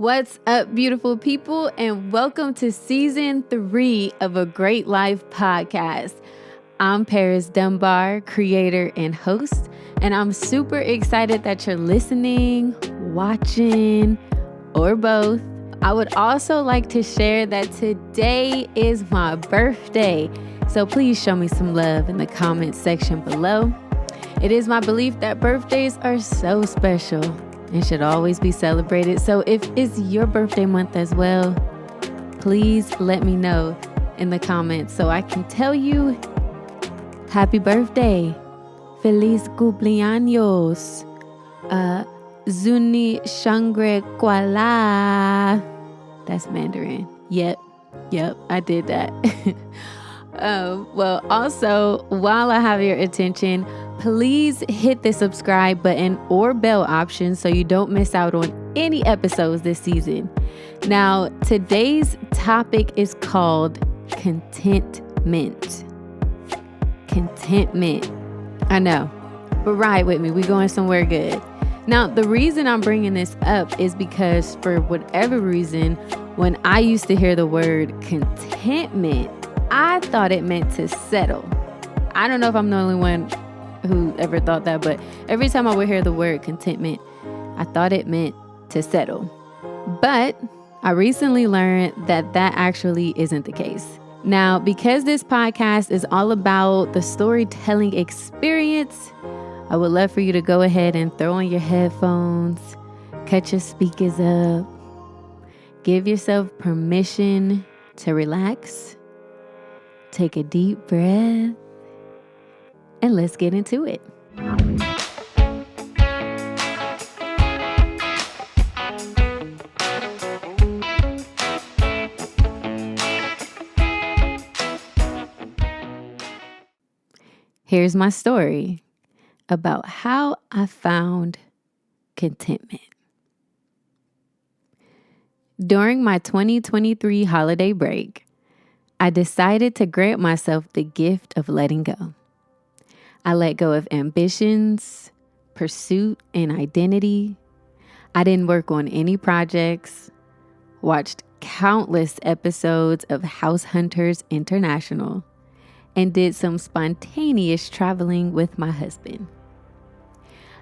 What's up, beautiful people, and welcome to season 3 of A Great Life podcast. I'm Paris Dunbar, creator and host, and I'm super excited that you're listening, watching, or both. I would also like to share that today is my birthday, so please show me some love in the comments section below. It is my belief that birthdays are so special and should always be celebrated. So if it's your birthday month as well, please let me know in the comments so I can tell you happy birthday. Feliz cumpleaños. Zuni Shangre Kuala. That's Mandarin. Yep, I did that. Well, also, while I have your attention, please hit the subscribe button or bell option so you don't miss out on any episodes this season. Now, today's topic is called contentment. Contentment. I know, but ride with me. We're going somewhere good. Now, the reason I'm bringing this up is because for whatever reason, when I used to hear the word contentment, I thought it meant to settle. I don't know if I'm the only one who ever thought that, but every time I would hear the word contentment, I thought it meant to settle. But I recently learned that that actually isn't the case. Now, because this podcast is all about the storytelling experience, I would love for you to go ahead and throw on your headphones, cut your speakers up, give yourself permission to relax, take a deep breath, and let's get into it. Here's my story about how I found contentment. During my 2023 holiday break, I decided to grant myself the gift of letting go. I let go of ambitions, pursuit, and identity. I didn't work on any projects, watched countless episodes of House Hunters International, and did some spontaneous traveling with my husband.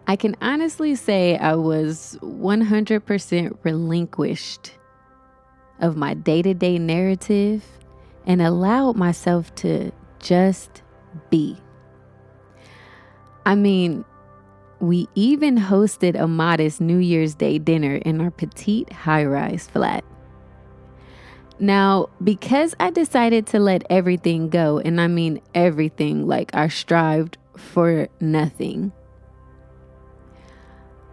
I can honestly say I was 100% relinquished of my day-to-day narrative and allowed myself to just be. I mean, we even hosted a modest New Year's Day dinner in our petite high-rise flat. Now, because I decided to let everything go, and I mean everything, like I strived for nothing,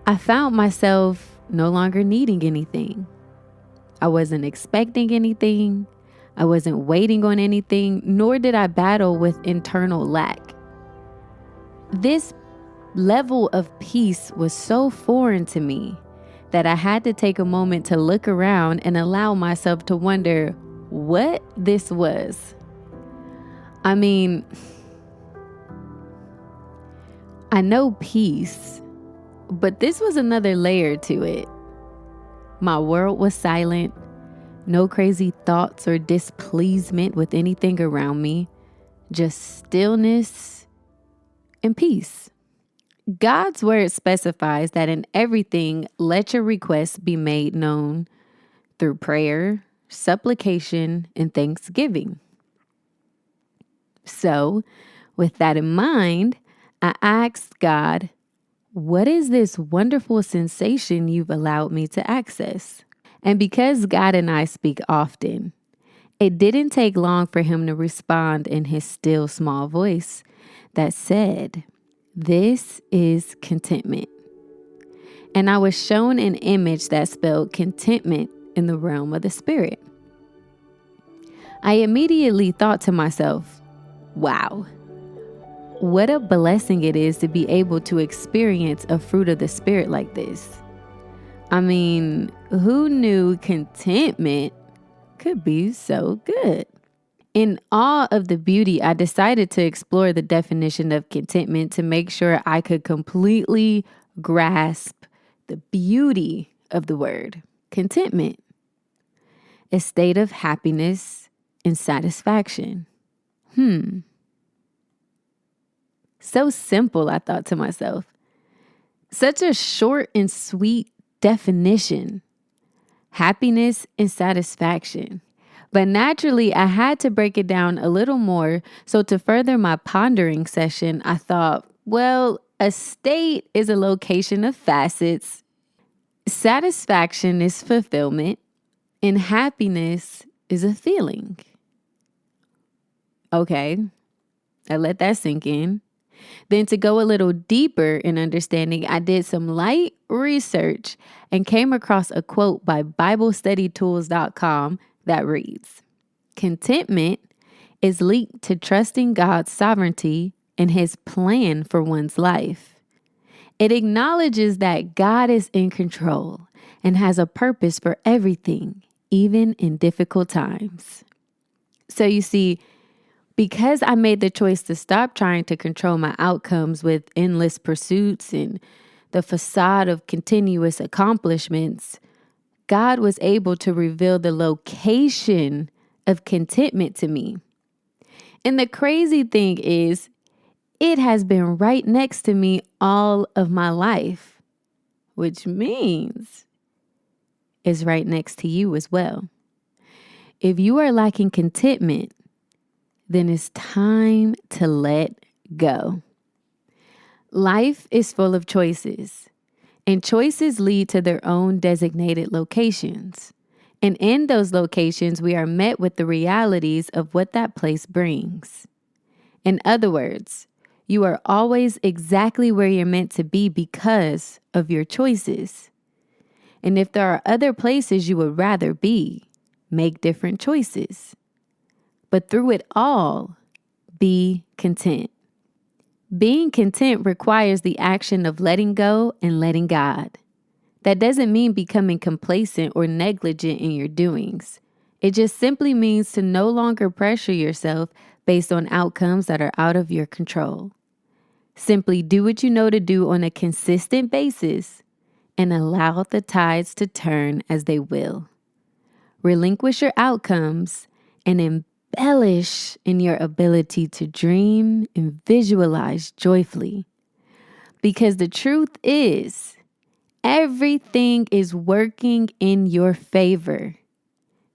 I found myself no longer needing anything. I wasn't expecting anything. I wasn't waiting on anything, nor did I battle with internal lack. This level of peace was so foreign to me that I had to take a moment to look around and allow myself to wonder what this was. I mean, I know peace, but this was another layer to it. My world was silent, no crazy thoughts or displeasement with anything around me, just stillness and peace. God's word specifies that in everything, let your requests be made known through prayer, supplication, and thanksgiving. So, with that in mind, I asked God, what is this wonderful sensation you've allowed me to access? And because God and I speak often, it didn't take long for him to respond in his still small voice that said, "This is contentment." And I was shown an image that spelled contentment in the realm of the spirit. I immediately thought to myself, wow, what a blessing it is to be able to experience a fruit of the spirit like this. I mean, who knew contentment could be so good? In awe of the beauty, I decided to explore the definition of contentment to make sure I could completely grasp the beauty of the word. Contentment, a state of happiness and satisfaction. So simple, I thought to myself. Such a short and sweet definition. Happiness and satisfaction. But naturally, I had to break it down a little more. So to further my pondering session, I thought, well, a state is a location of facets. Satisfaction is fulfillment, and happiness is a feeling. Okay, I let that sink in. Then to go a little deeper in understanding, I did some light research and came across a quote by BibleStudyTools.com that reads, "Contentment is linked to trusting God's sovereignty and his plan for one's life. It acknowledges that God is in control and has a purpose for everything, even in difficult times." So you see, because I made the choice to stop trying to control my outcomes with endless pursuits and the facade of continuous accomplishments, God was able to reveal the location of contentment to me. And the crazy thing is, it has been right next to me all of my life, which means it's right next to you as well. If you are lacking contentment, then it's time to let go. Life is full of choices, and choices lead to their own designated locations. And in those locations, we are met with the realities of what that place brings. In other words, you are always exactly where you're meant to be because of your choices. And if there are other places you would rather be, make different choices. But through it all, be content. Being content requires the action of letting go and letting God. That doesn't mean becoming complacent or negligent in your doings. It just simply means to no longer pressure yourself based on outcomes that are out of your control. Simply do what you know to do on a consistent basis and allow the tides to turn as they will. Relinquish your outcomes and embellish in your ability to dream and visualize joyfully. Because the truth is, everything is working in your favor.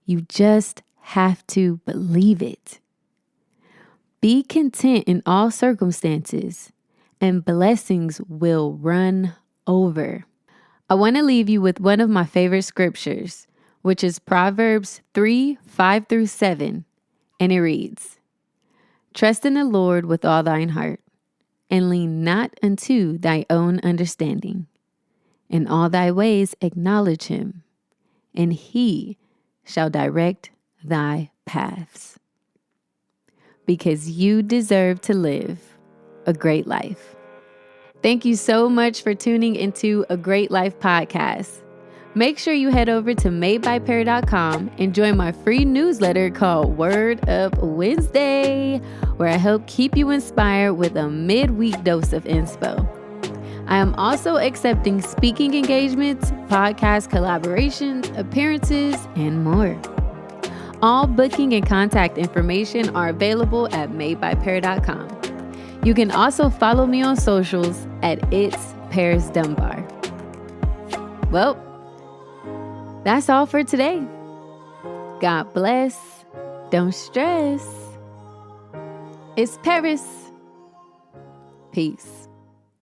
You just have to believe it. Be content in all circumstances, and blessings will run over. I want to leave you with one of my favorite scriptures, which is Proverbs 3:5-7. And it reads, "Trust in the Lord with all thine heart, and lean not unto thy own understanding. In all thy ways acknowledge him, and he shall direct thy paths." Because you deserve to live a great life. Thank you so much for tuning into A Great Life podcast. Make sure you head over to madebypear.com and join my free newsletter called Word Up Wednesday, where I help keep you inspired with a midweek dose of inspo. I am also accepting speaking engagements, podcast collaborations, appearances, and more. All booking and contact information are available at madebypear.com. You can also follow me on socials at It's Pears Dunbar. Well, that's all for today. God bless. Don't stress. It's Paris. Peace.